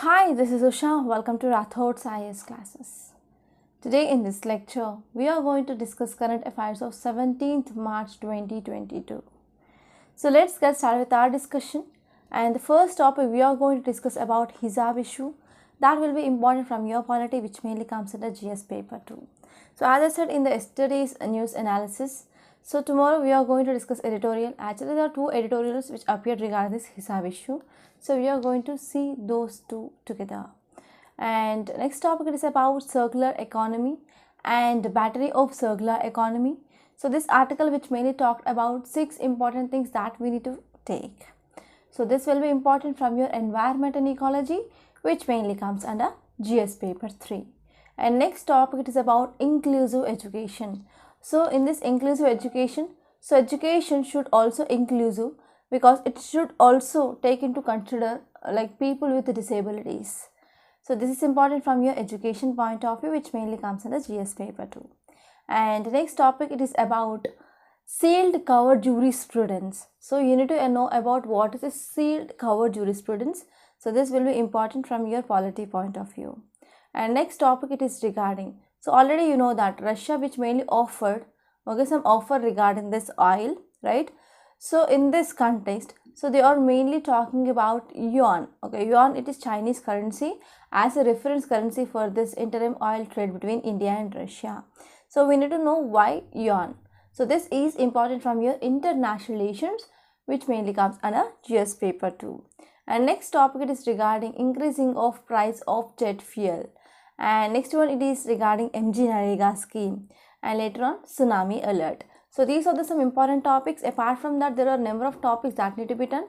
Hi, this is Usha. Welcome to Rathod's IAS classes. Today in this lecture, we are going to discuss current affairs of 17th March 2022. So let's get started with our discussion. And the first topic we are going to discuss about hijab issue. That will be important from your polity, which mainly comes under GS paper 2. So as I said in the yesterday's news analysis, so tomorrow we are going to discuss editorial. Actually, there are two editorials which appeared regarding this hijab issue. So we are going to see those two together. And next topic is about circular economy and battery of circular economy. So this article which mainly talked about 6 important things that we need to take. So this will be important from your environment and ecology, which mainly comes under GS paper 3. And next topic it is about inclusive education. So in this inclusive education, so education should also inclusive because it should also take into consider like people with disabilities. So this is important from your education point of view, which mainly comes under GS paper 2. And next topic it is about sealed cover jurisprudence. So you need to know about what is a sealed cover jurisprudence. So this will be important from your polity point of view. And next topic it is regarding, so already you know that Russia which mainly offered some offer regarding this oil, right? So in this context, so they are mainly talking about yuan. Yuan, it is Chinese currency as a reference currency for this interim oil trade between India and Russia. So we need to know why yuan. So this is important from your international relations, which mainly comes under GS paper 2. And next topic it is regarding increasing of price of jet fuel. And next one it is regarding MGNREGS scheme, and later on tsunami alert. So these are some important topics. Apart from that, there are a number of topics that need to be done.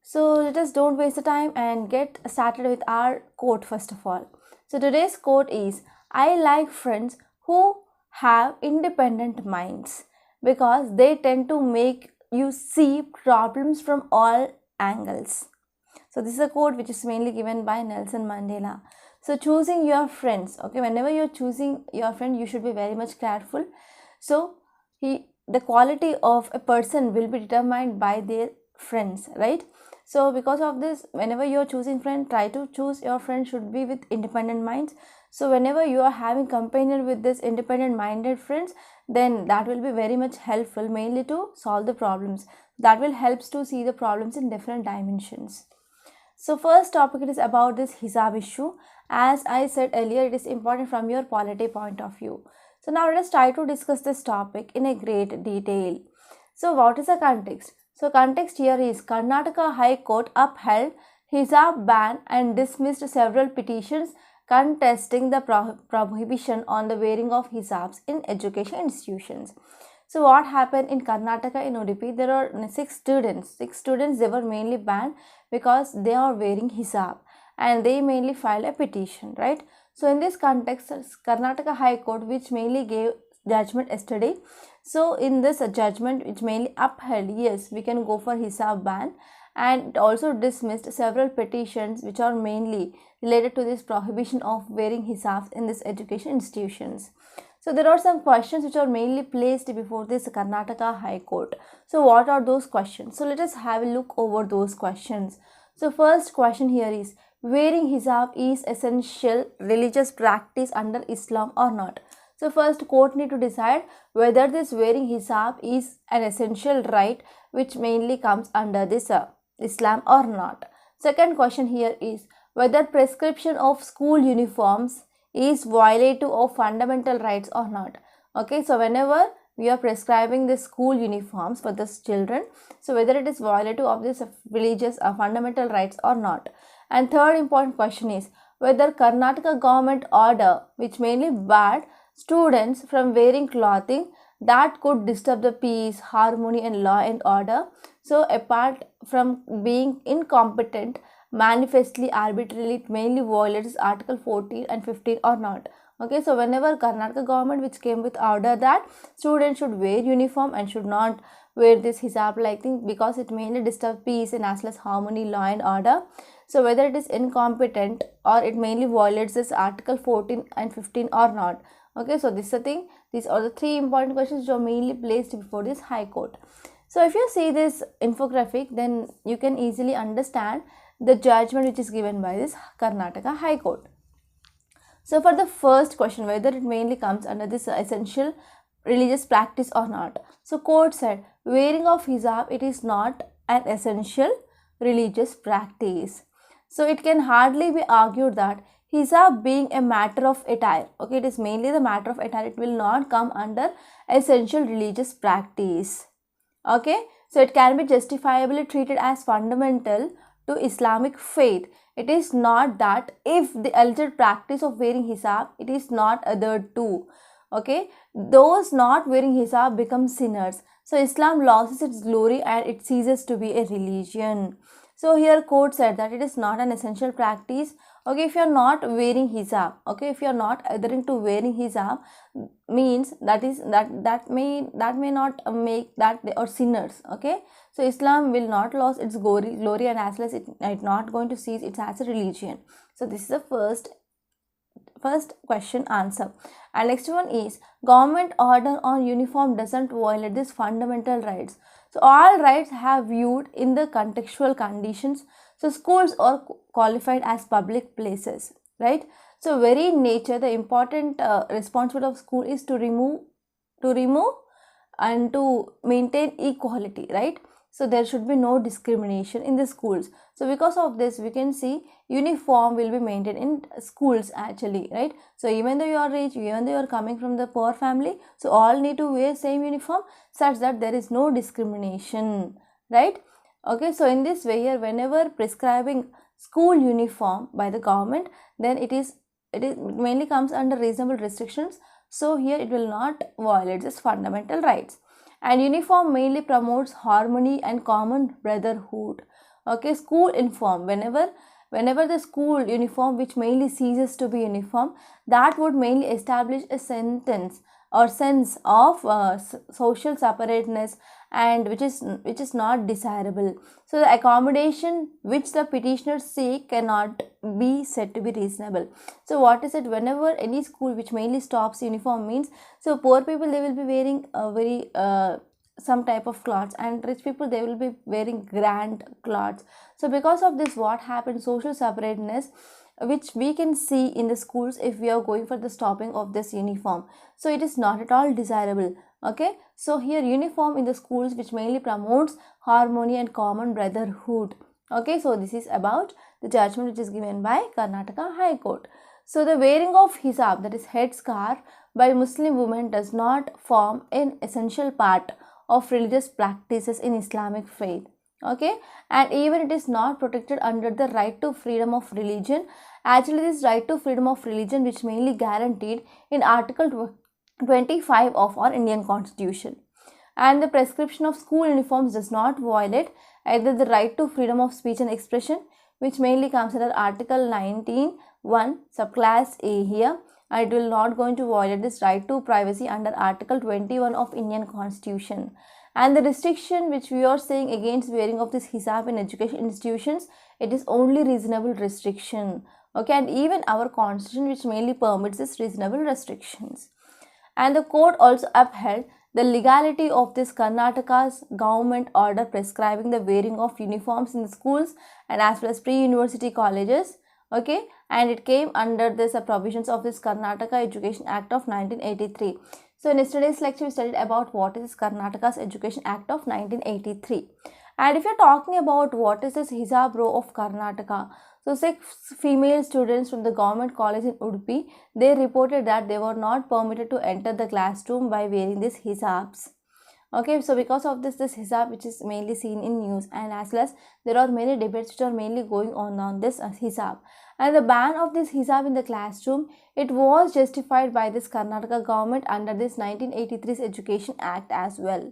So let us don't waste the time and get started with our quote first of all. So today's quote is, I like friends who have independent minds because they tend to make you see problems from all angles. So this is a quote which is mainly given by Nelson Mandela. So choosing your friends, whenever you're choosing your friend, you should be very much careful. So the quality of a person will be determined by their friends, right? So because of this, whenever you're choosing friend, try to choose your friend should be with independent minds. So whenever you are having companion with this independent minded friends, then that will be very much helpful, mainly to solve the problems. That will help to see the problems in different dimensions. So first topic it is about this hijab issue. As I said earlier, it is important from your polity point of view. So now let us try to discuss this topic in a great detail. So what is the context? So context here is Karnataka High Court upheld hijab ban and dismissed several petitions contesting the prohibition on the wearing of hijabs in education institutions. So what happened in Karnataka, in Udupi, there are 6 students. They were mainly banned because they are wearing hijab and they mainly filed a petition, right? So in this context, Karnataka High Court, which mainly gave judgment yesterday. So in this judgment, which mainly upheld, yes, we can go for hijab ban, and it also dismissed several petitions which are mainly related to this prohibition of wearing hijabs in this education institutions. So there are some questions which are mainly placed before this Karnataka High Court. So what are those questions? So let us have a look over those questions. So first question here is, wearing hijab is essential religious practice under Islam or not? So first court need to decide whether this wearing hijab is an essential right which mainly comes under this Islam or not. Second question here is whether prescription of school uniforms is violative of fundamental rights or not. So whenever we are prescribing the school uniforms for the children, so whether it is violative of this religious fundamental rights or not. And third important question is whether Karnataka government order which mainly barred students from wearing clothing that could disturb the peace, harmony and law and order, so apart from being incompetent, manifestly arbitrarily, it mainly violates article 14 and 15 or not. So whenever Karnataka government which came with order that students should wear uniform and should not wear this hijab like thing because it mainly disturbs peace and as well as harmony, law and order. So whether it is incompetent or it mainly violates this article 14 and 15 or not. So this is the thing. These are the 3 important questions which are mainly placed before this High Court. So if you see this infographic, then you can easily understand the judgment which is given by this Karnataka High Court. So for the first question, whether it mainly comes under this essential religious practice or not. So court said wearing of hijab, it is not an essential religious practice. So it can hardly be argued that hijab being a matter of attire, okay, it is mainly the matter of attire, it will not come under essential religious practice. Okay, so it can be justifiably treated as fundamental to Islamic faith. It is not that if the alleged practice of wearing hijab, it is not adhered to. Okay, those not wearing hijab become sinners. So Islam loses its glory and it ceases to be a religion. So here court said that it is not an essential practice. Okay, if you are not wearing hijab, okay, if you are not adhering to wearing hijab, means that may not make that they are sinners. Okay, so Islam will not lose its glory and as well as it not going to cease it as a religion. So this is the first question answer. And next one is government order on uniform doesn't violate these fundamental rights. So all rights have viewed in the contextual conditions. So schools are qualified as public places, right? So very in nature, the important responsibility of school is to remove and to maintain equality, right? So there should be no discrimination in the schools. So because of this, we can see uniform will be maintained in schools actually, right? So even though you are rich, even though you are coming from the poor family, so all need to wear same uniform such that there is no discrimination, right? Okay, so in this way here, whenever prescribing school uniform by the government, then it mainly comes under reasonable restrictions. So here it will not violate its fundamental rights. And uniform mainly promotes harmony and common brotherhood. Okay, school uniform, whenever the school uniform which mainly ceases to be uniform, that would mainly establish a sense of social separateness and which is not desirable. So the accommodation which the petitioners seek cannot be said to be reasonable. So what is it? Whenever any school which mainly stops uniform means, so poor people they will be wearing a very some type of clothes, and rich people they will be wearing grand clothes. So because of this, what happens? Social separateness which we can see in the schools if we are going for the stopping of this uniform. So it is not at all desirable. Okay, so here uniform in the schools which mainly promotes harmony and common brotherhood. Okay, so this is about the judgment which is given by Karnataka High Court. So the wearing of hijab, that is headscarf, by Muslim women does not form an essential part of religious practices in Islamic faith. Okay, and even it is not protected under the right to freedom of religion. Actually, this right to freedom of religion which mainly guaranteed in Article 25 of our Indian Constitution. And the prescription of school uniforms does not violate either the right to freedom of speech and expression, which mainly comes under Article 19(1) subclass A here, and it will not going to violate this right to privacy under Article 21 of Indian Constitution. And the restriction which we are saying against wearing of this hijab in education institutions, it is only reasonable restriction. Okay, and even our constitution which mainly permits this reasonable restrictions. And the court also upheld the legality of this Karnataka's government order prescribing the wearing of uniforms in the schools and as well as pre-university colleges. Okay, and it came under this provisions of this Karnataka Education Act of 1983. So in yesterday's lecture we studied about what is Karnataka's Education Act of 1983. And if you're talking about what is this hijab row of Karnataka, so 6 female students from the government college in Udupi, they reported that they were not permitted to enter the classroom by wearing these hijabs. Okay, so because of this hijab which is mainly seen in news, and as well as there are many debates which are mainly going on this hijab. And the ban of this hijab in the classroom, it was justified by this Karnataka government under this 1983's Education Act as well.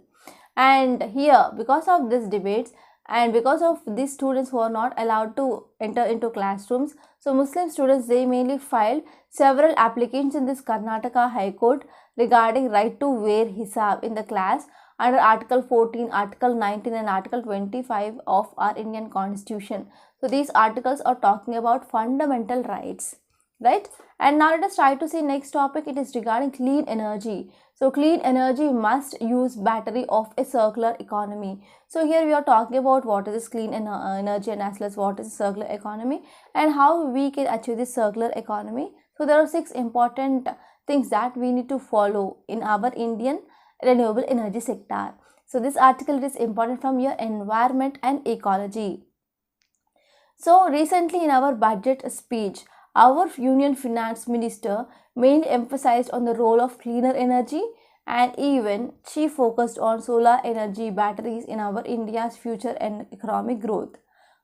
And here, because of these debates and because of these students who are not allowed to enter into classrooms, so Muslim students they mainly filed several applications in this Karnataka High Court regarding right to wear hijab in the class under Article 14, Article 19 and Article 25 of our Indian Constitution. So these articles are talking about fundamental rights. right? And now let us try to see next topic. It is regarding clean energy. So clean energy must use battery of a circular economy. So here we are talking about what is this clean energy and as well as what is circular economy and how we can achieve this circular economy. So there are 6 important things that we need to follow in our Indian renewable energy sector. So this article is important from your environment and ecology. So recently in our budget speech, our Union Finance Minister mainly emphasized on the role of cleaner energy, and even she focused on solar energy batteries in our India's future and economic growth.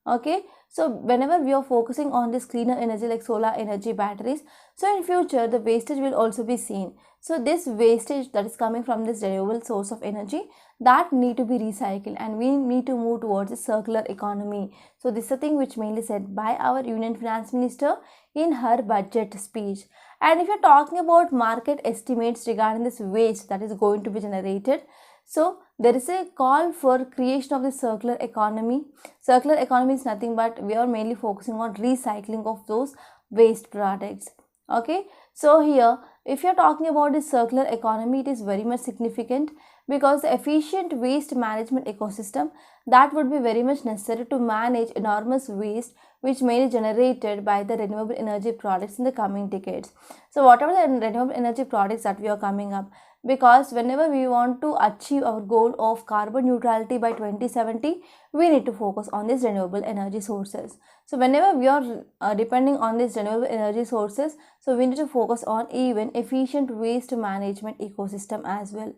Okay, so whenever we are focusing on this cleaner energy like solar energy batteries, so in future the wastage will also be seen. So this wastage that is coming from this renewable source of energy, that need to be recycled, and we need to move towards a circular economy. So this is a thing which mainly said by our Union Finance Minister in her budget speech. And if you're talking about market estimates regarding this waste that is going to be generated, so there is a call for creation of the circular economy. Circular economy is nothing but we are mainly focusing on recycling of those waste products. Okay, so here if you're talking about the circular economy, it is very much significant because the efficient waste management ecosystem that would be very much necessary to manage enormous waste which may be generated by the renewable energy products in the coming decades. So whatever the renewable energy products that we are coming up, because whenever we want to achieve our goal of carbon neutrality by 2070, we need to focus on these renewable energy sources. So whenever we are depending on these renewable energy sources, so we need to focus on even efficient waste management ecosystem as well.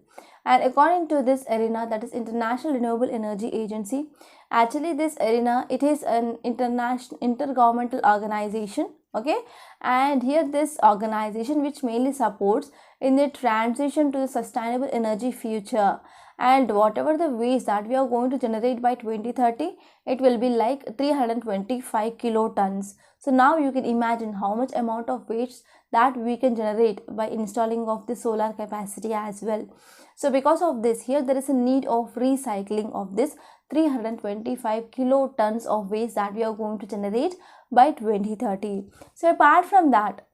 And according to this arena, that is International Renewable Energy Agency, actually this arena, it is an international intergovernmental organization. Okay, and here this organization which mainly supports in the transition to the sustainable energy future, and whatever the waste that we are going to generate by 2030, it will be like 325 kilotons. So now you can imagine how much amount of waste that we can generate by installing of the solar capacity as well. So because of this, here there is a need of recycling of this 325 kilotons of waste that we are going to generate by 2030. So apart from that,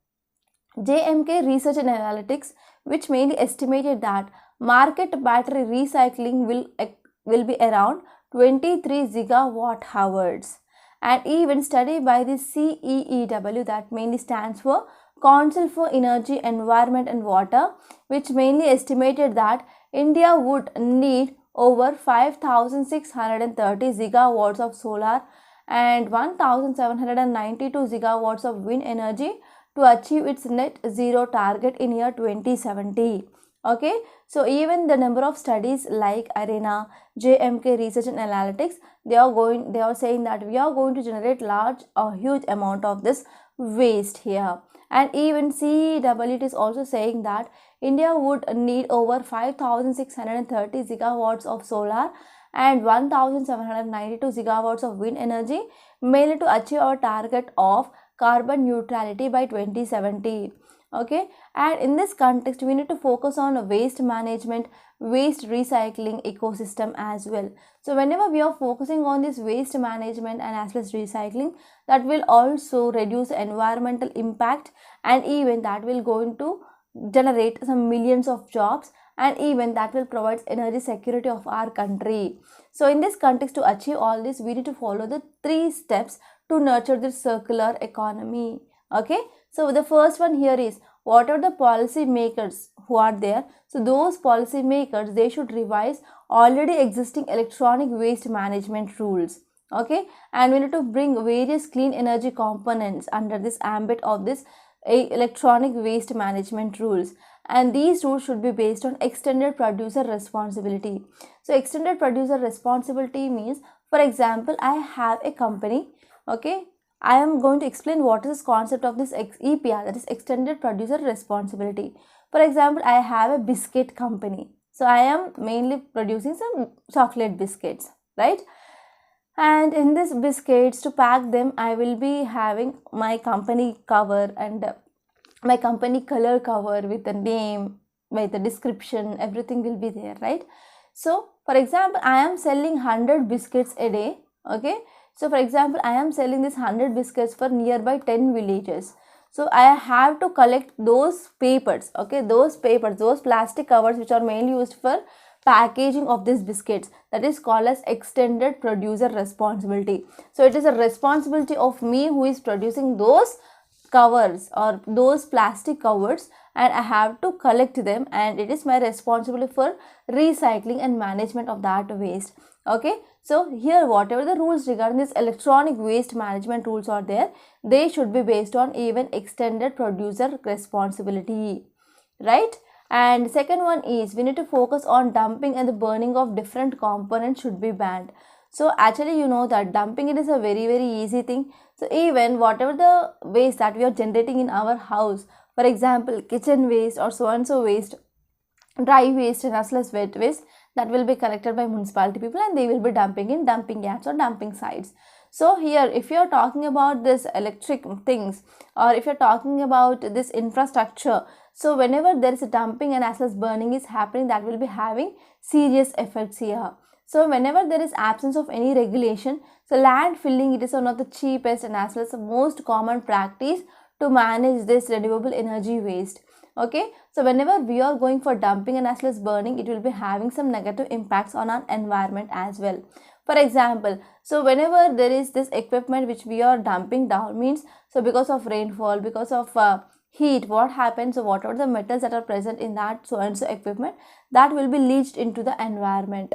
JMK Research and Analytics, which mainly estimated that market battery recycling will be around 23 gigawatt hours. And even study by the CEEW, that mainly stands for Council for Energy, Environment and Water, which mainly estimated that India would need over 5,630 gigawatts of solar and 1,792 gigawatts of wind energy to achieve its net zero target in year 2070. Okay, so even the number of studies like ARENA, JMK Research and Analytics, they are saying that we are going to generate huge amount of this waste here. And even CEW is also saying that India would need over 5,630 gigawatts of solar and 1,792 gigawatts of wind energy, mainly to achieve our target of carbon neutrality by 2070. Okay, and in this context we need to focus on waste management, waste recycling ecosystem as well. So whenever we are focusing on this waste management and as well as recycling, that will also reduce environmental impact, and even that will going to generate some millions of jobs, and even that will provide energy security of our country. So in this context, to achieve all this, we need to follow the 3 steps to nurture this circular economy. Okay, so the first one here is, what are the policy makers who are there? So those policy makers, they should revise already existing electronic waste management rules. Okay, and we need to bring various clean energy components under this ambit of this electronic waste management rules, and these rules should be based on extended producer responsibility. So extended producer responsibility means, for example, I have a company. Okay, I am going to explain what is this concept of this EPR, that is extended producer responsibility. For example, I have a biscuit company. So I am mainly producing some chocolate biscuits, right? And in this biscuits, to pack them, I will be having my company cover and my company color cover with the name, with the description, everything will be there, right? So for example, I am selling 100 biscuits a day. Okay, so for example, I am selling this 100 biscuits for nearby 10 villages. So I have to collect those papers, okay, those plastic covers which are mainly used for packaging of these biscuits, that is called as extended producer responsibility. So it is a responsibility of me who is producing those covers or those plastic covers, and I have to collect them, and it is my responsibility for recycling and management of that waste. Okay, so here whatever the rules regarding this electronic waste management rules are there, they should be based on even extended producer responsibility, right? And second one is we need to focus on dumping and the burning of different components should be banned. So actually you know that dumping, it is a very easy thing. So even whatever the waste that we are generating in our house, for example kitchen waste or so and so waste, dry waste and as well as wet waste, that will be collected by municipality people and they will be dumping in dumping yards or dumping sites. So here if you are talking about this electric things, or if you are talking about this infrastructure, so whenever there is a dumping and as well as burning is happening, that will be having serious effects here. So whenever there is absence of any regulation, so land filling, it is one of the cheapest and as well as the most common practice to manage this renewable energy waste. Okay, so whenever we are going for dumping and as well as burning, it will be having some negative impacts on our environment as well. For example, so whenever there is this equipment which we are dumping down, means so because of rainfall, because of heat, what happens, so whatever the metals that are present in that so and so equipment, that will be leached into the environment,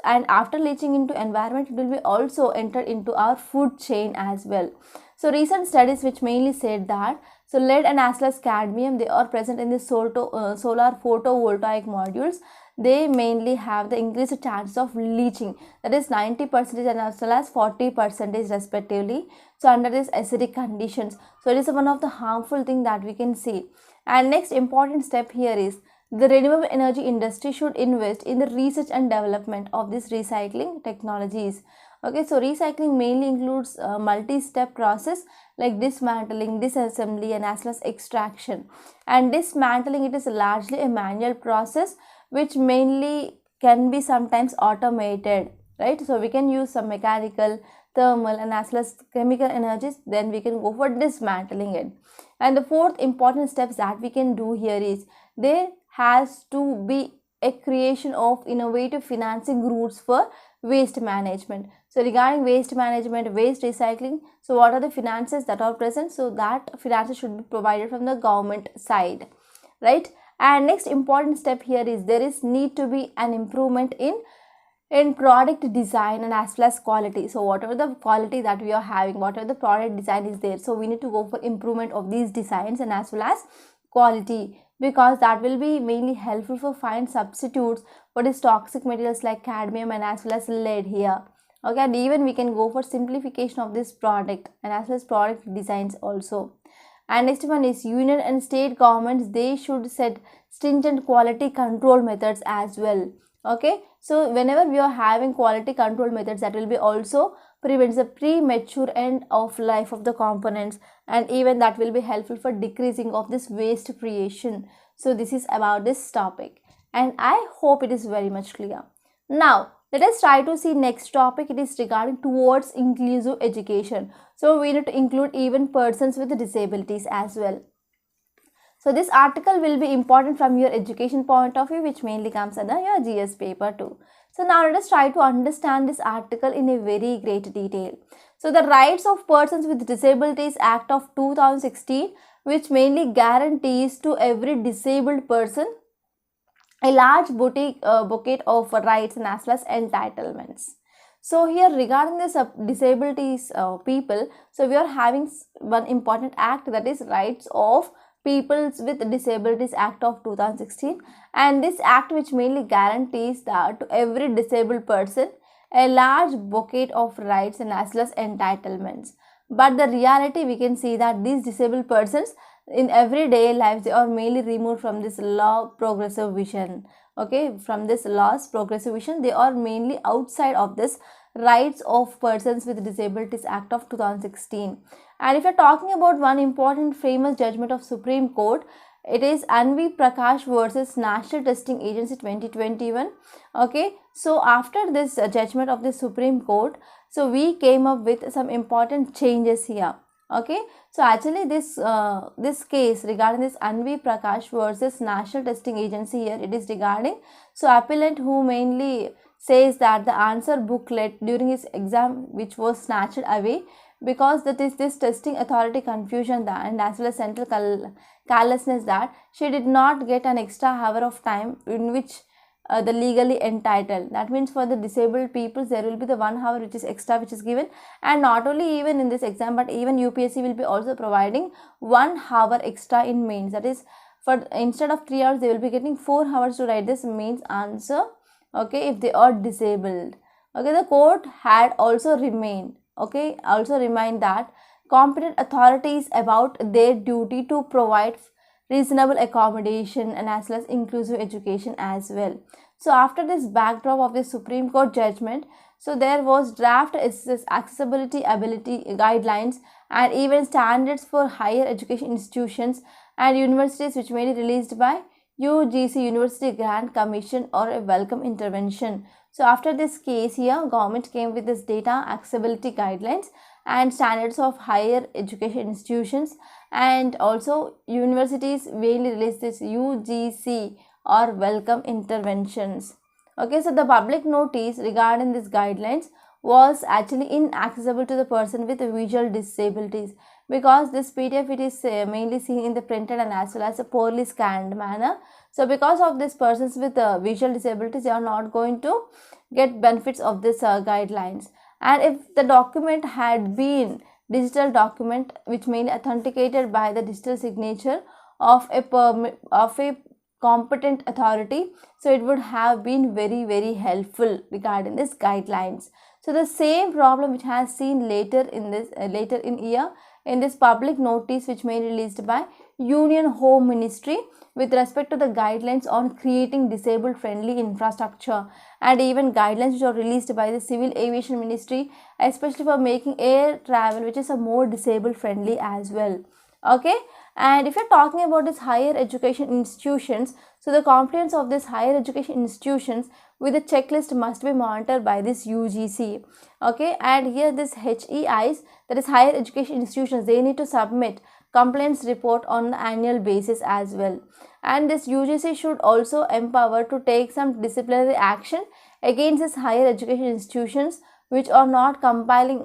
and after leaching into environment, it will be also entered into our food chain as well. So recent studies which mainly said that so lead and as well as cadmium, they are present in the solar photovoltaic modules. They mainly have the increased chance of leaching, that is 90% and as well as 40% respectively. So under these acidic conditions, so it is one of the harmful thing that we can see. And next important step here is the renewable energy industry should invest in the research and development of these recycling technologies. Okay, so recycling mainly includes a multi-step process like dismantling, disassembly and as well as extraction. And dismantling, it is largely a manual process which mainly can be sometimes automated, right? So we can use some mechanical, thermal and as well as chemical energies, then we can go for dismantling it. And the fourth important steps that we can do here is there has to be a creation of innovative financing routes for waste management. So regarding waste management, waste recycling, so what are the finances that are present? So that finances should be provided from the government side, right? And next important step here is there is need to be an improvement in product design and as well as quality. So whatever the quality that we are having, whatever the product design is there, so we need to go for improvement of these designs and as well as quality, because that will be mainly helpful for find substitutes for these toxic materials like cadmium and as well as lead here. Okay, and even we can go for simplification of this product and as well as product designs also. And next one is union and state governments, they should set stringent quality control methods as well. Okay, so whenever we are having quality control methods, that will be also prevents the premature end of life of the components, and even that will be helpful for decreasing of this waste creation. So this is about this topic, and I hope it is very much clear. Now let us try to see next topic. It is regarding towards inclusive education. So we need to include even persons with disabilities as well. So this article will be important from your education point of view, which mainly comes under your GS paper too. So now let us try to understand this article in a very great detail. So the Rights of Persons with Disabilities Act of 2016, which mainly guarantees to every disabled person a large bucket of rights and as well as entitlements. So here regarding this disabilities people, so we are having one important act, that is Rights of Peoples with Disabilities Act of 2016, and this act which mainly guarantees that to every disabled person a large bucket of rights and as well as entitlements. But the reality, we can see that these disabled persons in everyday life, they are mainly removed from this law progressive vision. Okay, from this law's progressive vision, they are mainly outside of this Rights of Persons with Disabilities Act of 2016. And if you're talking about one important famous judgment of Supreme Court, it is Anvi Prakash versus National Testing Agency 2021. Okay, so after this judgment of the Supreme Court, so we came up with some important changes here. Okay, so actually this case regarding this Anvi Prakash versus National Testing Agency, here it is regarding, so appellant who mainly says that the answer booklet during his exam which was snatched away because that is this testing authority confusion that, and as well as central carelessness, that she did not get an extra hour of time in which the legally entitled. That means for the disabled people there will be the 1 hour which is extra which is given, and not only even in this exam but even UPSC will be also providing 1 hour extra in mains. That is, for instead of 3 hours they will be getting 4 hours to write this mains answer, okay, if they are disabled. Okay, the court had also remained, okay, also remind that competent authorities about their duty to provide reasonable accommodation and as well as inclusive education as well. So after this backdrop of the Supreme Court judgment, so there was draft accessibility ability guidelines and even standards for higher education institutions and universities which may be released by UGC, University Grant Commission, or a welcome intervention. So after this case here, government came with this data accessibility guidelines and standards of higher education institutions, and also universities mainly released this UGC or welcome interventions. Okay, so the public notice regarding these guidelines was actually inaccessible to the person with visual disabilities, because this PDF it is mainly seen in the printed and as well as a poorly scanned manner. So because of these persons with visual disabilities, they are not going to get benefits of this guidelines. And if the document had been digital document which mainly authenticated by the digital signature of a competent authority, so it would have been very helpful regarding this guidelines. So the same problem which has seen later in this later in year in this public notice which may be released by Union Home Ministry with respect to the guidelines on creating disabled friendly infrastructure, and even guidelines which are released by the Civil Aviation Ministry, especially for making air travel which is a more disabled friendly as well. Okay, and if you're talking about this higher education institutions, so the compliance of this higher education institutions with the checklist must be monitored by this UGC. Okay, and here this HEIs, that is higher education institutions, they need to submit complaints report on the annual basis as well. And this UGC should also empower to take some disciplinary action against these higher education institutions which are not complying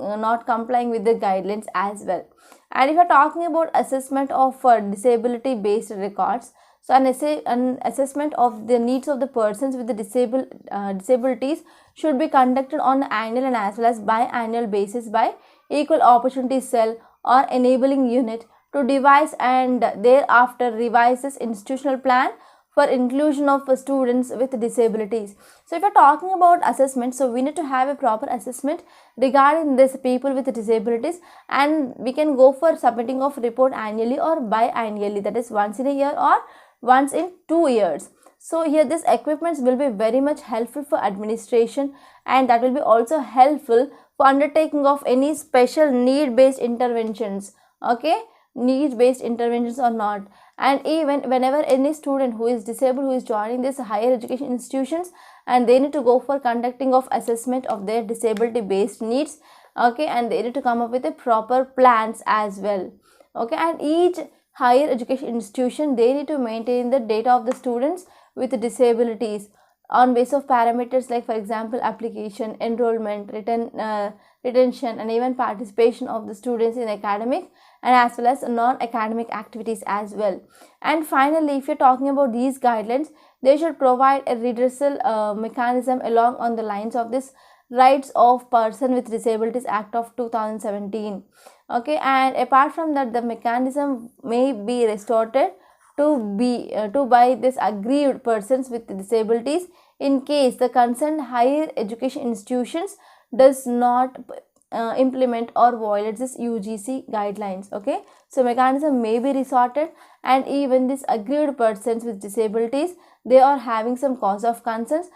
with the guidelines as well. And if you are talking about assessment of disability based records, so an assessment of the needs of the persons with the disabilities should be conducted on annual and as well as biannual basis by Equal Opportunity Cell or enabling unit to devise and thereafter revise this institutional plan for inclusion of students with disabilities. So if you're talking about assessment, so we need to have a proper assessment regarding this people with disabilities, and we can go for submitting of report annually or biannually, that is once in a year or once in 2 years. So here this equipments will be very much helpful for administration, and that will be also helpful for undertaking of any special need based interventions. Okay, need based interventions or not. And even whenever any student who is disabled who is joining this higher education institutions, and they need to go for conducting of assessment of their disability based needs, okay, and they need to come up with a proper plans as well. Okay, and each higher education institution, they need to maintain the data of the students with disabilities on base of parameters like, for example, application, enrollment, retention, and even participation of the students in academic and as well as non-academic activities as well. And finally, if you're talking about these guidelines, they should provide a redressal mechanism along on the lines of this Rights of Person with Disabilities Act of 2017. Okay, and apart from that, the mechanism may be restored to by this aggrieved persons with disabilities in case the concerned higher education institutions does not implement or violates this UGC guidelines. Okay, so mechanism may be resorted, and even these aggrieved persons with disabilities, they are having some cause of concerns.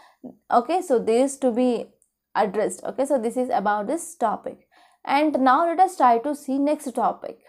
Okay, so this to be addressed. Okay, so this is about this topic. And now let us try to see next topic.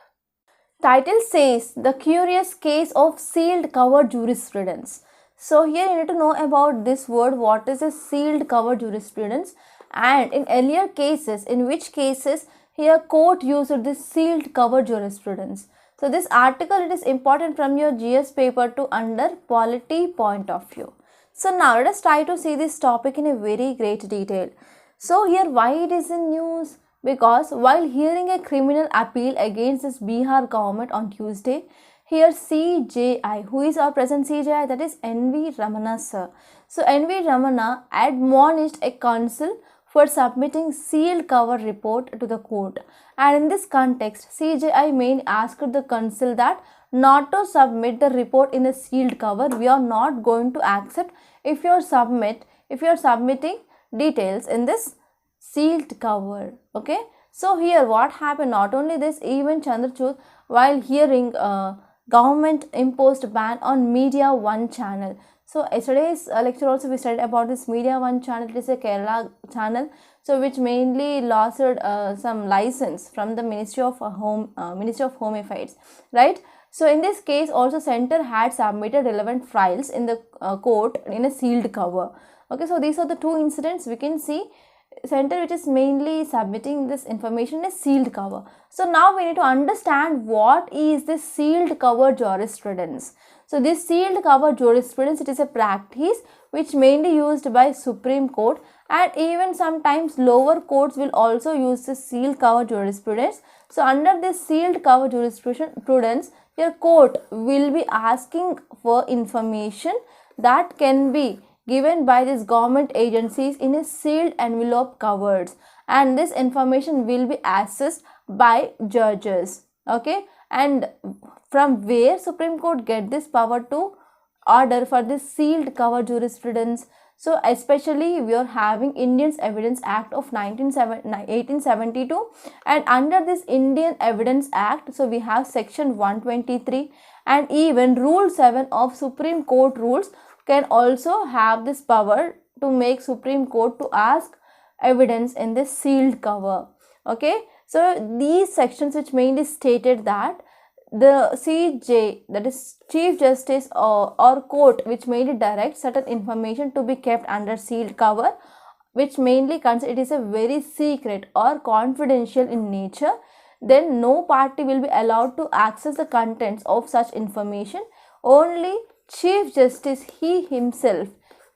Title says the curious case of sealed cover jurisprudence. So here you need to know about this word, what is a sealed cover jurisprudence, and in earlier cases, in which cases here court used this sealed cover jurisprudence. So this article, it is important from your GS paper to under polity point of view. So now let us try to see this topic in a very great detail. So here why it is in news? Because while hearing a criminal appeal against this Bihar government on Tuesday, here CJI, who is our present CJI, that is N.V. Ramana sir. So N.V. Ramana admonished a counsel for submitting sealed cover report to the court, and in this context CJI mainly asked the counsel that not to submit the report in a sealed cover. We are not going to accept if you are submitting details in this sealed cover. Okay, so here what happened, not only this, even Chandrachud, while hearing government imposed ban on Media One channel. So yesterday's lecture also we studied about this Media One channel. It is a Kerala channel, so which mainly lost some license from the Ministry of Home Affairs, right? So in this case also center had submitted relevant files in the court in a sealed cover. Okay, so these are the two incidents we can see. Center which is mainly submitting this information in a sealed cover. So now we need to understand what is this sealed cover jurisprudence. So this sealed cover jurisprudence, it is a practice which mainly used by Supreme Court, and even sometimes lower courts will also use this sealed cover jurisprudence. So under this sealed cover jurisprudence, your court will be asking for information that can be given by these government agencies in a sealed envelope covers, and this information will be assessed by judges. Okay, and from where Supreme Court get this power to order for this sealed cover jurisprudence? So especially we are having Indian Evidence Act of 1872, and under this Indian Evidence Act, so we have section 123, and even rule 7 of Supreme Court rules can also have this power to make Supreme Court to ask evidence in this sealed cover. Okay, so these sections which mainly stated that the CJ, that is Chief Justice or court, which mainly directs certain information to be kept under sealed cover, which mainly consider it is a very secret or confidential in nature, then no party will be allowed to access the contents of such information. Only Chief Justice, he himself,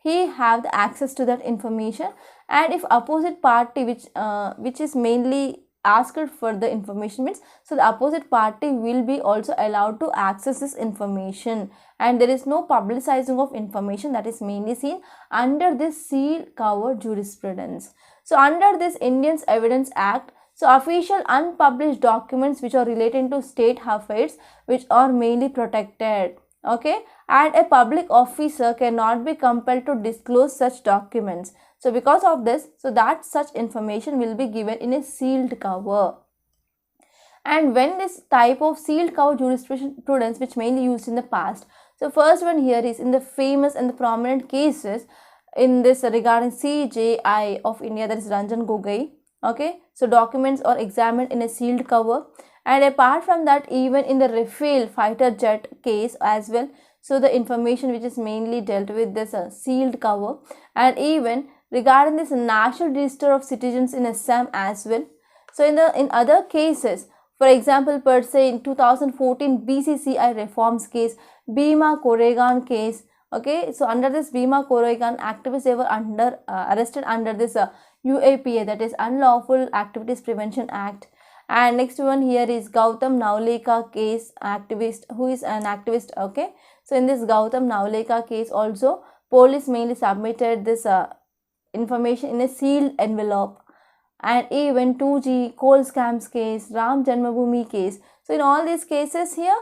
he have the access to that information, and if opposite party which is mainly asked for the information means, so the opposite party will be also allowed to access this information, and there is no publicizing of information, that is mainly seen under this sealed cover jurisprudence. So under this Indian Evidence Act, so official unpublished documents which are related to state affairs which are mainly protected. Okay, and a public officer cannot be compelled to disclose such documents. So because of this, so that such information will be given in a sealed cover. And when this type of sealed cover jurisprudence which mainly used in the past, so first one here is in the famous and the prominent cases in this regarding CJI of India, that is Ranjan Gogoi. Okay, so documents are examined in a sealed cover, and apart from that, even in the Rafale fighter jet case as well, so the information which is mainly dealt with this sealed cover, and even regarding this National Register of Citizens in Assam as well. So in other cases, for example, per se in 2014 BCCI reforms case, Bhima Koregaon case. Okay, so under this Bhima Koregaon, activists, they were arrested under this UAPA, that is Unlawful Activities Prevention Act. And next one here is Gautam Navlekha case, activist, who is an activist. Okay, so in this Gautam Navlekha case also, police mainly submitted this information in a sealed envelope. And even 2G coal scams case, Ram Janmabhoomi case. So in all these cases here,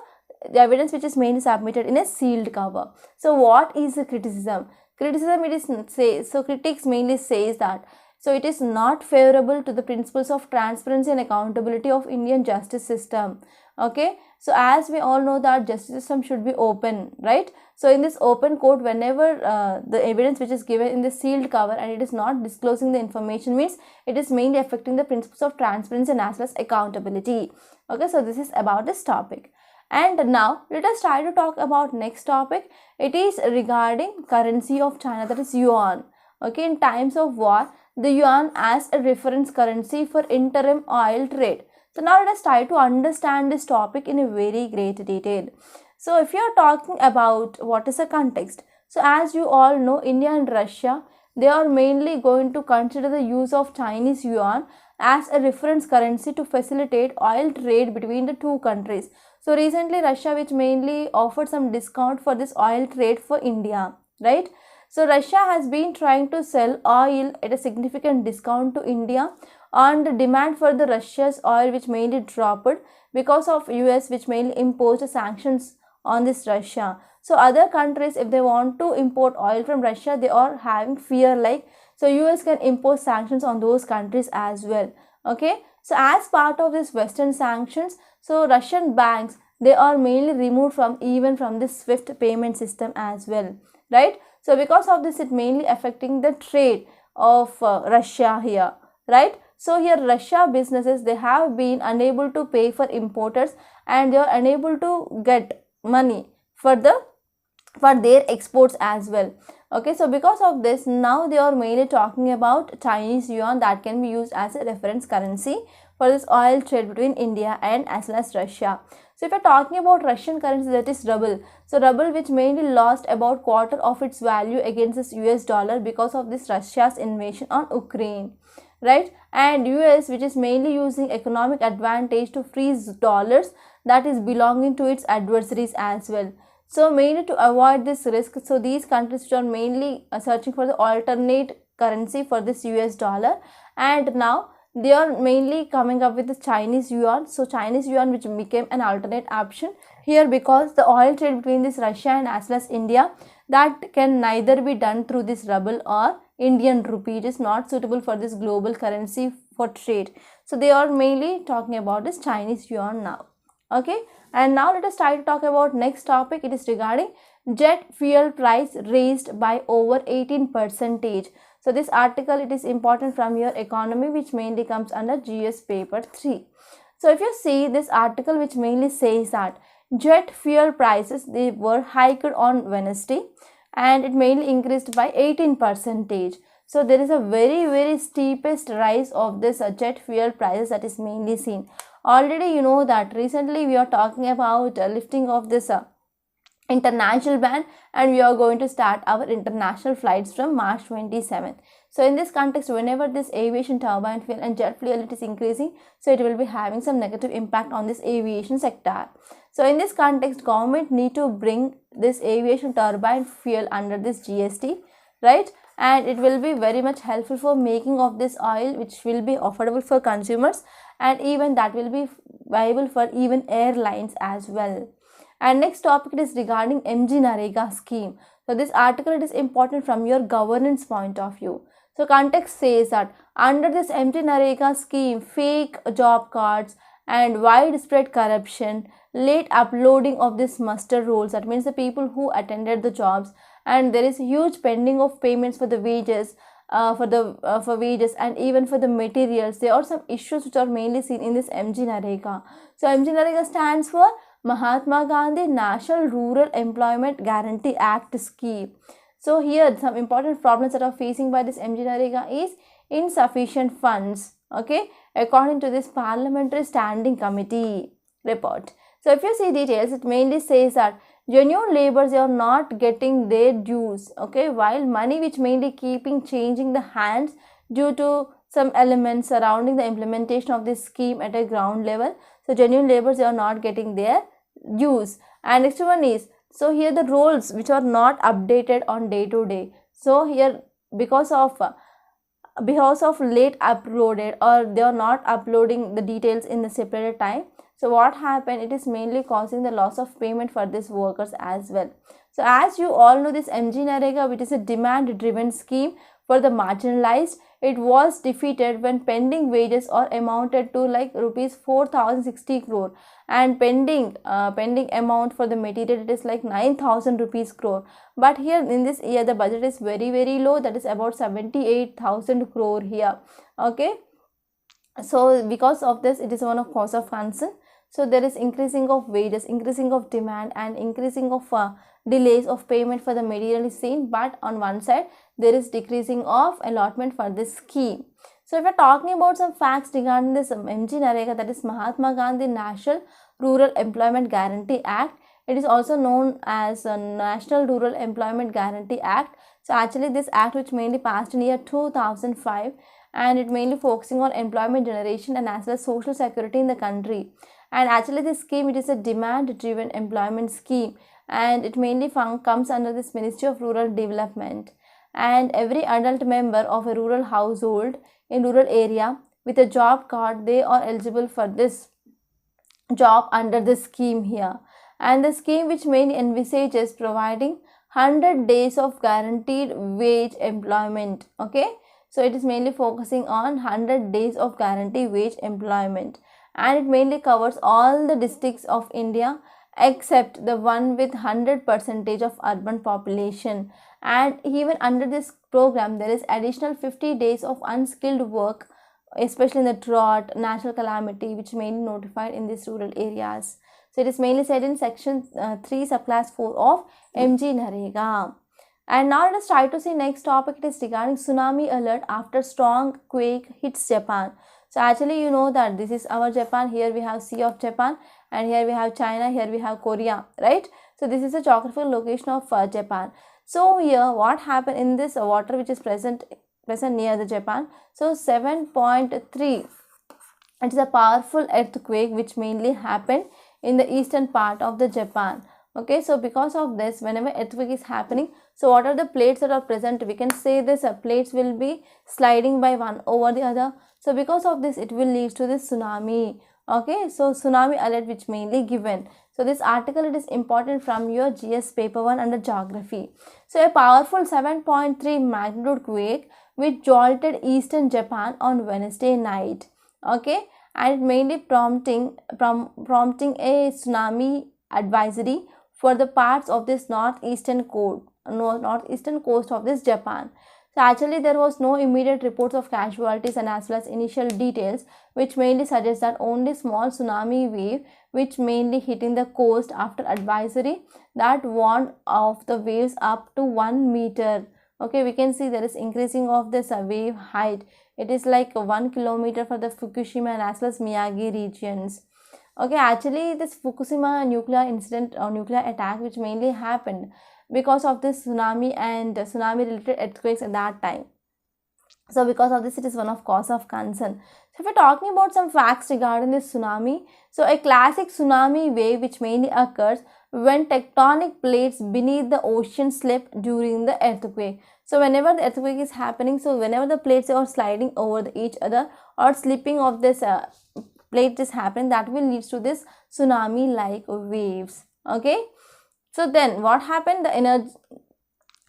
the evidence which is mainly submitted in a sealed cover. So what is the criticism? Criticism, it is so critics mainly says that, so it is not favorable to the principles of transparency and accountability of Indian justice system. Okay, so as we all know that justice system should be open, right? So in this open court, whenever the evidence which is given in the sealed cover and it is not disclosing the information, means it is mainly affecting the principles of transparency and as well as accountability. Okay, so this is about this topic. And now let us try to talk about next topic. It is regarding currency of China, that is yuan. Okay, in times of war, the yuan as a reference currency for interim oil trade. So now let us try to understand this topic in a very great detail. So if you are talking about what is the context, so as you all know, India and Russia, they are mainly going to consider the use of Chinese yuan as a reference currency to facilitate oil trade between the two countries. So recently Russia, which mainly offered some discount for this oil trade for India, right? So Russia has been trying to sell oil at a significant discount to India, and the demand for the Russia's oil which mainly dropped because of US, which mainly imposed sanctions on this Russia. So other countries, if they want to import oil from Russia, they are having fear like, so US can impose sanctions on those countries as well. Okay, so as part of this Western sanctions, so Russian banks, they are mainly removed from even from this SWIFT payment system as well, right? So because of this, it mainly affecting the trade of Russia here, right? So here Russia businesses, they have been unable to pay for importers, and they are unable to get money for their exports as well. Okay, so because of this, now they are mainly talking about Chinese yuan that can be used as a reference currency for this oil trade between India and as well as Russia. So if you're talking about Russian currency, that is ruble. So ruble, which mainly lost about quarter of its value against this US dollar because of this Russia's invasion on Ukraine, right? And US, which is mainly using economic advantage to freeze dollars that is belonging to its adversaries as well. So mainly to avoid this risk, so these countries which are mainly searching for the alternate currency for this US dollar, and now they are mainly coming up with the Chinese yuan. So Chinese yuan, which became an alternate option here, because the oil trade between this Russia and as well as India, that can neither be done through this ruble or Indian rupee. It is not suitable for this global currency for trade. So they are mainly talking about this Chinese yuan now. Okay, and now let us try to talk about next topic. It is regarding jet fuel price raised by over 18%. So this article, it is important from your economy, which mainly comes under GS paper 3. So if you see this article, which mainly says that jet fuel prices, they were hiked on Wednesday, and it mainly increased by 18%. So there is a very steepest rise of this jet fuel prices that is mainly seen. Already you know that recently we are talking about lifting of this international ban, and we are going to start our international flights from March 27th. So in this context, whenever this aviation turbine fuel and jet fuel, it is increasing, so it will be having some negative impact on this aviation sector. So in this context, government need to bring this aviation turbine fuel under this GST, right? And it will be very much helpful for making of this oil, which will be affordable for consumers, and even that will be viable for even airlines as well. And next topic is regarding MGNREGS scheme. So this article, it is important from your governance point of view. So context says that under this MGNREGS scheme, fake job cards and widespread corruption, late uploading of this muster rolls, that means the people who attended the jobs, and there is huge pending of payments for the wages, for wages and even for the materials. There are some issues which are mainly seen in this MGNREGA. So MGNREGA stands for Mahatma Gandhi National Rural Employment Guarantee Act scheme. So here some important problems that are facing by this MGNREGA is insufficient funds, okay, according to this Parliamentary Standing Committee report. So if you see details, it mainly says that genuine laborers are not getting their dues, okay, while money which mainly keeping changing the hands due to some elements surrounding the implementation of this scheme at a ground level. So genuine laborers are not getting their dues. And next one is, so here the roles which are not updated on day to day. So here because of late uploaded, or they are not uploading the details in the separate time. So what happened, it is mainly causing the loss of payment for these workers as well. So as you all know, this MGNREGA, which is a demand driven scheme for the marginalized, it was defeated when pending wages are amounted to like rupees 4060 crore, and pending amount for the material, it is like 9000 rupees crore. But here in this year the budget is very low, that is about 78,000 crore here. Okay, so because of this, it is one of cause of concern. So there is increasing of wages, increasing of demand, and increasing of delays of payment for the material is seen, but on one side there is decreasing of allotment for this scheme. So if we're talking about some facts regarding this MGNREGA, that is Mahatma Gandhi National Rural Employment Guarantee Act, it is also known as National Rural Employment Guarantee Act. So actually this act, which mainly passed in year 2005, and it mainly focusing on employment generation and as well as social security in the country. And actually this scheme, it is a demand driven employment scheme, and it mainly comes under this Ministry of Rural Development. And every adult member of a rural household in rural area with a job card, they are eligible for this job under this scheme here. And the scheme, which mainly envisages providing 100 days of guaranteed wage employment. Okay, so it is mainly focusing on 100 days of guaranteed wage employment, and it mainly covers all the districts of India except the one with 100% of urban population. And even under this program, there is additional 50 days of unskilled work, especially in the drought, natural calamity, which mainly notified in these rural areas. So it is mainly said in section 3 subclass 4 of MGNREGA. And now let us try to see next topic. It is regarding tsunami alert after strong quake hits Japan. So actually you know that this is our Japan. Here we have Sea of Japan, and here we have China, here we have Korea, right? So this is the geographical location of Japan. So here what happened in this water which is present near the Japan. So 7.3, it is a powerful earthquake which mainly happened in the eastern part of the Japan. Okay, so because of this, whenever earthquake is happening, so what are the plates that are present? We can say this plates will be sliding by one over the other. So because of this, it will lead to this tsunami. Okay, so tsunami alert which mainly given. So this article, it is important from your GS paper 1 under geography. So a powerful 7.3 magnitude quake which jolted eastern Japan on Wednesday night. Okay, and it mainly prompting a tsunami advisory for the parts of this northeastern coast of this Japan. So actually there was no immediate reports of casualties and as well as initial details, which mainly suggests that only small tsunami wave which mainly hitting the coast after advisory that warned of the waves up to 1 meter. Okay, we can see there is increasing of this wave height. It is like 1 kilometer for the Fukushima and as well as Miyagi regions. Okay, actually this Fukushima nuclear incident or nuclear attack which mainly happened because of this tsunami and tsunami related earthquakes at that time. So because of this, it is one of cause of concern. So if we're talking about some facts regarding this tsunami, so a classic tsunami wave which mainly occurs when tectonic plates beneath the ocean slip during the earthquake. So whenever the earthquake is happening, so whenever the plates are sliding over each other or slipping of this plate is happening, that will lead to this tsunami like waves. Okay, so then what happened? The energy,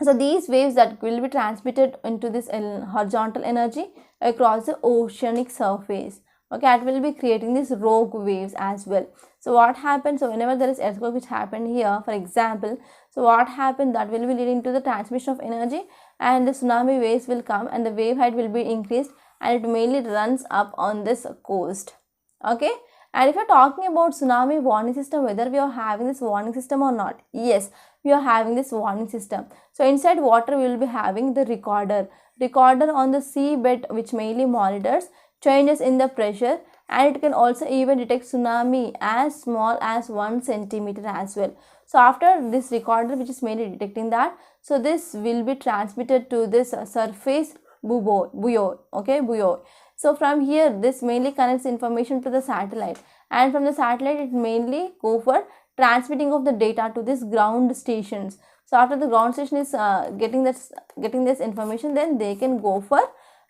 so these waves that will be transmitted into this horizontal energy across the oceanic surface. Okay, it will be creating these rogue waves as well. So what happens? So whenever there is earthquake which happened here, for example, so what happened, that will be leading to the transmission of energy, and the tsunami waves will come and the wave height will be increased, and it mainly runs up on this coast. Okay, and if you're talking about tsunami warning system, whether we are having this warning system or not, yes, we are having this warning system. So inside water we will be having the recorder on the seabed which mainly monitors changes in the pressure, and it can also even detect tsunami as small as 1 centimeter as well. So after this recorder which is mainly detecting that, so this will be transmitted to this surface buoy. Okay, buoy. So from here, this mainly connects information to the satellite, and from the satellite it mainly go for transmitting of the data to this ground stations. So after the ground station is getting this information, then they can go for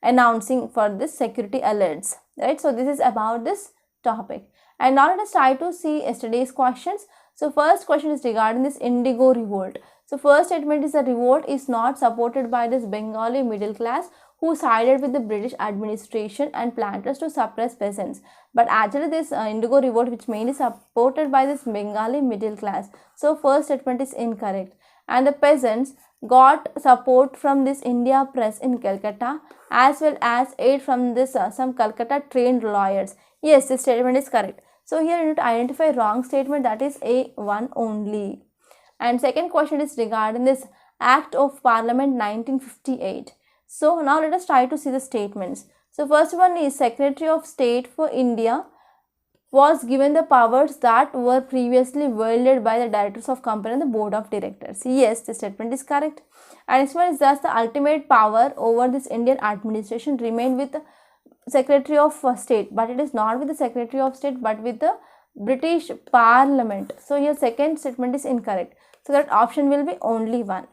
announcing for this security alerts, right? So this is about this topic. And now let us try to see yesterday's questions. So first question is regarding this Indigo revolt. So first statement is the revolt is not supported by this Bengali middle class who sided with the British administration and planters to suppress peasants. But actually this Indigo revolt which mainly supported by this Bengali middle class. So first statement is incorrect. And the peasants got support from this India Press in Calcutta as well as aid from this some Calcutta trained lawyers. Yes, this statement is correct. So here you need to identify wrong statement, that is A1 only. And second question is regarding this Act of Parliament 1958. So now let us try to see the statements. So first one is Secretary of State for India was given the powers that were previously wielded by the directors of company and the board of directors. Yes, the statement is correct. And next one is thus the ultimate power over this Indian administration remained with the Secretary of State, but it is not with the Secretary of State but with the British Parliament. So here second statement is incorrect. So that option will be only one.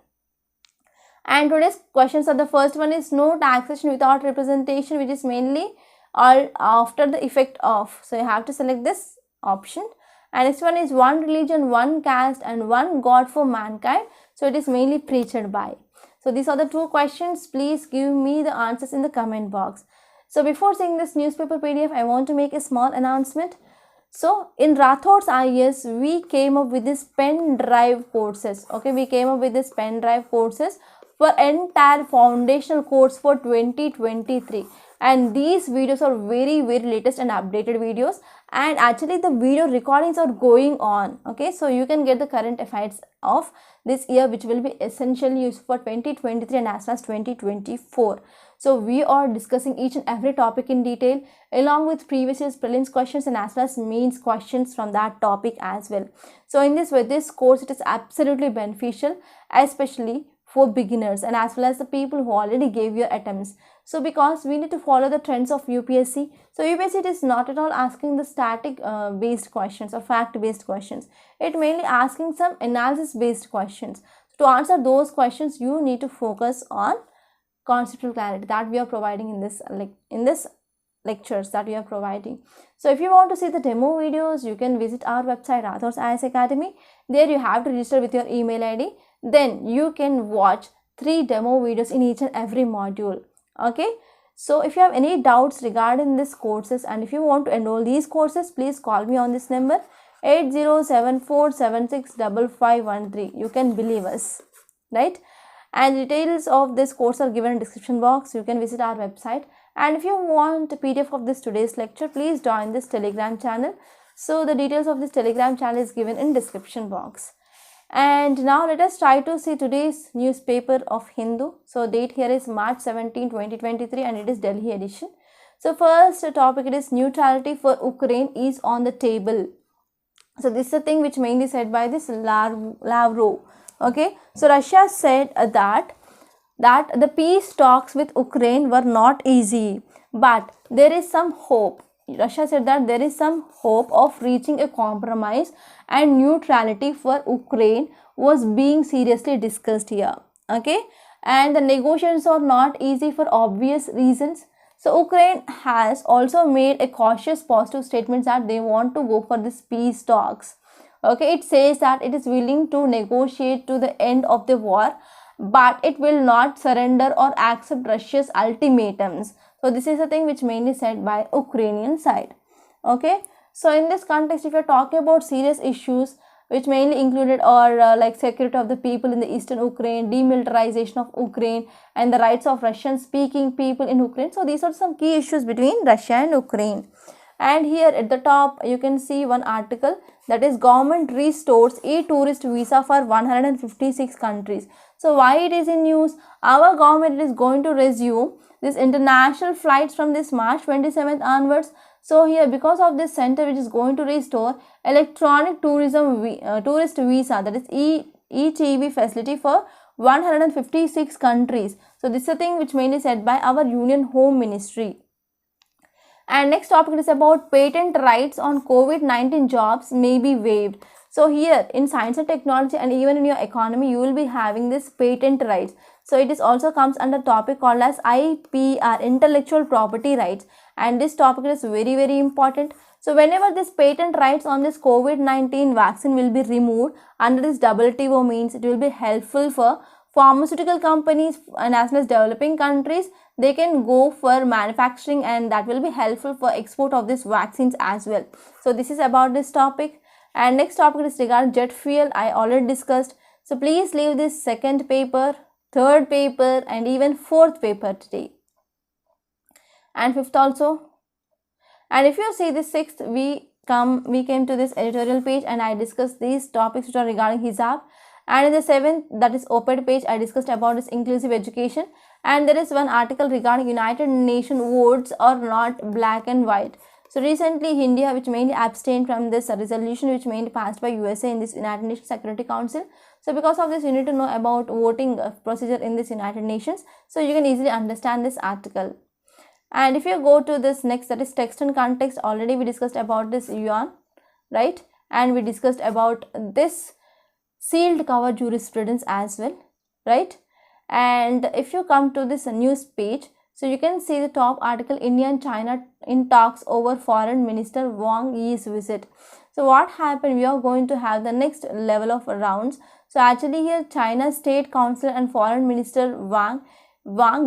And today's questions are, the first one is no taxation without representation, which is mainly all after the effect of. So you have to select this option. And next one is one religion, one caste and one God for mankind. So it is mainly preached by. So these are the two questions. Please give me the answers in the comment box. So before seeing this newspaper PDF, I want to make a small announcement. So in Rathod's IAS, we came up with this pen drive courses. Okay, we came up with this pen drive courses for entire foundational course for 2023. And these videos are very latest and updated videos, and actually the video recordings are going on. Okay, so you can get the current affairs of this year, which will be essentially used for 2023 and as well as 2024. So we are discussing each and every topic in detail along with previous year's prelims questions and as well as mains questions from that topic as well. So in this way, this course, it is absolutely beneficial, especially for beginners and as well as the people who already gave your attempts. So because we need to follow the trends of UPSC. So UPSC is not at all asking the static based questions or fact based questions. It mainly asking some analysis based questions. To answer those questions, you need to focus on conceptual clarity that we are providing in this lectures that we are providing. So if you want to see the demo videos, you can visit our website Rathod's IAS Academy. There you have to register with your email ID. Then you can watch 3 demo videos in each and every module. Okay, so if you have any doubts regarding these courses and if you want to enroll these courses, please call me on this number 8074765513. You can believe us, right? And details of this course are given in description box. You can visit our website. And if you want a PDF of this today's lecture, please join this Telegram channel. So the details of this Telegram channel is given in description box. And now let us try to see today's newspaper of Hindu. So date here is March 17, 2023 and it is Delhi edition. So first topic, it is neutrality for Ukraine is on the table. So this is a thing which mainly said by this Lavrov. Okay, so Russia said that the peace talks with Ukraine were not easy, but there is some hope. Russia said that there is some hope of reaching a compromise and neutrality for Ukraine was being seriously discussed here. Okay, and the negotiations are not easy for obvious reasons. So Ukraine has also made a cautious positive statement that they want to go for this peace talks. Okay, it says that it is willing to negotiate to the end of the war, but it will not surrender or accept Russia's ultimatums. So this is a thing which mainly said by Ukrainian side. Okay, so in this context, if you are talking about serious issues which mainly included like security of the people in the eastern Ukraine, demilitarization of Ukraine and the rights of Russian speaking people in Ukraine. So these are some key issues between Russia and Ukraine. And here at the top you can see one article, that is government restores e-tourist visa for 156 countries. So why it is in news? Our government is going to resume this international flights from this March 27th onwards. So here, because of this center which is going to restore electronic tourism tourist visa, that is ETV facility for 156 countries. So this is a thing which mainly said by our Union Home Ministry. And next topic is about patent rights on COVID-19 jobs may be waived. So here in science and technology and even in your economy, you will be having this patent rights. So it is also comes under topic called as IPR, intellectual property rights. And this topic is very important. So whenever this patent rights on this COVID-19 vaccine will be removed under this WTO means, it will be helpful for pharmaceutical companies and as well as developing countries. They can go for manufacturing and that will be helpful for export of these vaccines as well. So this is about this topic. And next topic is regarding jet fuel. I already discussed. So please leave this second paper, third paper and even fourth paper today. And fifth also. And if you see this sixth, we came to this editorial page and I discussed these topics which are regarding hijab. And in the 7th, that is op-ed page, I discussed about this inclusive education. And there is one article regarding United Nations votes are not black and white. So recently India, which mainly abstained from this resolution which mainly passed by USA in this United Nations Security Council. So because of this, you need to know about voting procedure in this United Nations. So you can easily understand this article. And if you go to this next, that is text and context, already we discussed about this yuan, right? And we discussed about this sealed cover jurisprudence as well, right? And if you come to this news page, so you can see the top article, India and China in talks over Foreign Minister Wang Yi's visit. So what happened? We are going to have the next level of rounds. So actually here China State Council and Foreign Minister Wang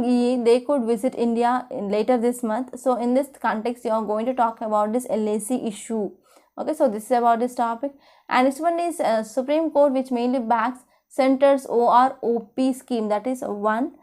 Yi, they could visit India later this month. So in this context, you are going to talk about this LAC issue. Okay, so this is about this topic. And this one is Supreme Court, which mainly backs Center's OROP scheme, that is one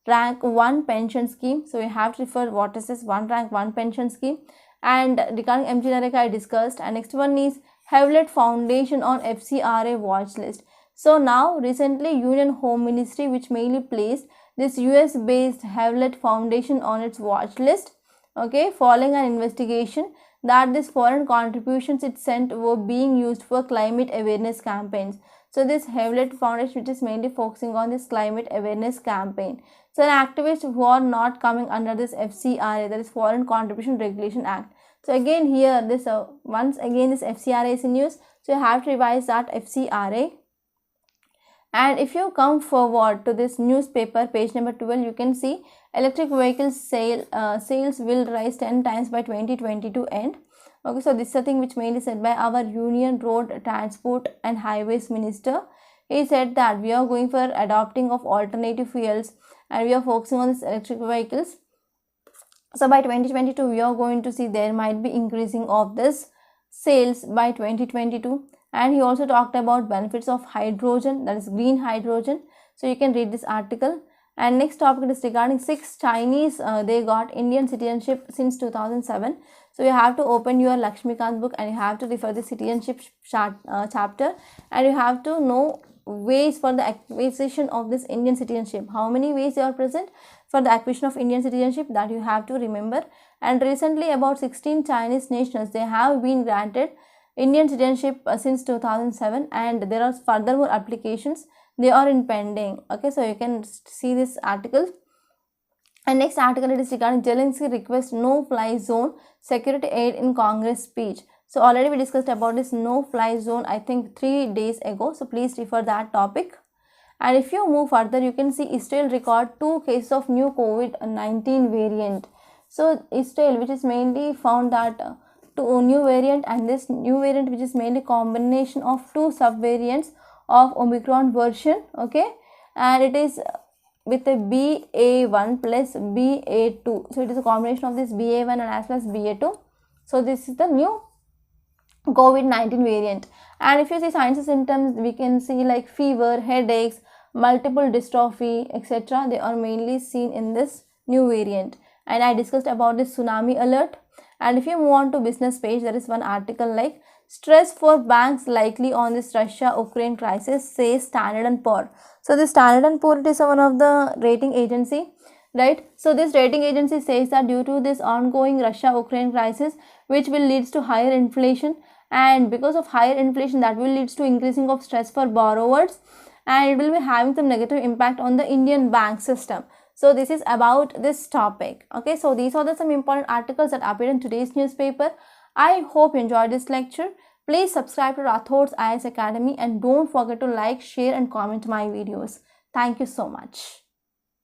rank one pension scheme. So you have to refer what is this one rank one pension scheme. And regarding MGNREGS, I discussed. And next one is Hewlett Foundation on FCRA watch list. So now recently Union Home Ministry, which mainly placed this US based Hewlett Foundation on its watch list, okay, following an investigation that these foreign contributions it sent were being used for climate awareness campaigns. So this Hewlett Foundation, which is mainly focusing on this climate awareness campaign. So an activists who are not coming under this FCRA, that is Foreign Contribution Regulation Act. So again here this once again this FCRA is in use. So you have to revise that FCRA. And if you come forward to this newspaper, page number 12, you can see electric vehicle sales will rise 10 times by 2022 end. Okay, so this is a thing which mainly said by our Union Road Transport and Highways Minister. He said that we are going for adopting of alternative fuels and we are focusing on these electric vehicles. So by 2022, we are going to see there might be increasing of this sales by 2022. And he also talked about benefits of hydrogen, that is green hydrogen. So you can read this article. And next topic is regarding 6 Chinese, they got Indian citizenship since 2007. So you have to open your Lakshmikant book and you have to refer the citizenship chapter. And you have to know ways for the acquisition of this Indian citizenship. How many ways are present for the acquisition of Indian citizenship, that you have to remember. And recently about 16 Chinese nationals, they have been granted Indian citizenship since 2007, and there are furthermore applications, they are in pending. Okay, so you can see this article. And next article, it is regarding Zelensky request no-fly zone security aid in Congress speech. So already we discussed about this no-fly zone, I think 3 days ago. So please refer that topic. And if you move further, you can see Israel record 2 cases of new COVID-19 variant. So Israel, which is mainly found that to new variant, and this new variant which is mainly combination of 2 subvariants of Omicron version, okay, and it is with a BA1 plus BA2. So it is a combination of this BA1 and as well as BA2. So this is the new COVID-19 variant. And if you see signs and symptoms, we can see like fever, headaches, multiple dystrophy, etc. They are mainly seen in this new variant. And I discussed about this tsunami alert. And if you move on to business page, there is one article like stress for banks likely on this Russia-Ukraine crisis, says Standard & Poor. So this Standard & Poor, it is one of the rating agency, right? So this rating agency says that due to this ongoing Russia-Ukraine crisis, which will lead to higher inflation, and because of higher inflation, that will lead to increasing of stress for borrowers, and it will be having some negative impact on the Indian bank system. So this is about this topic. Okay, so these are some important articles that appeared in today's newspaper. I hope you enjoyed this lecture. Please subscribe to Rathod's IAS Academy and don't forget to like, share and comment my videos. Thank you so much.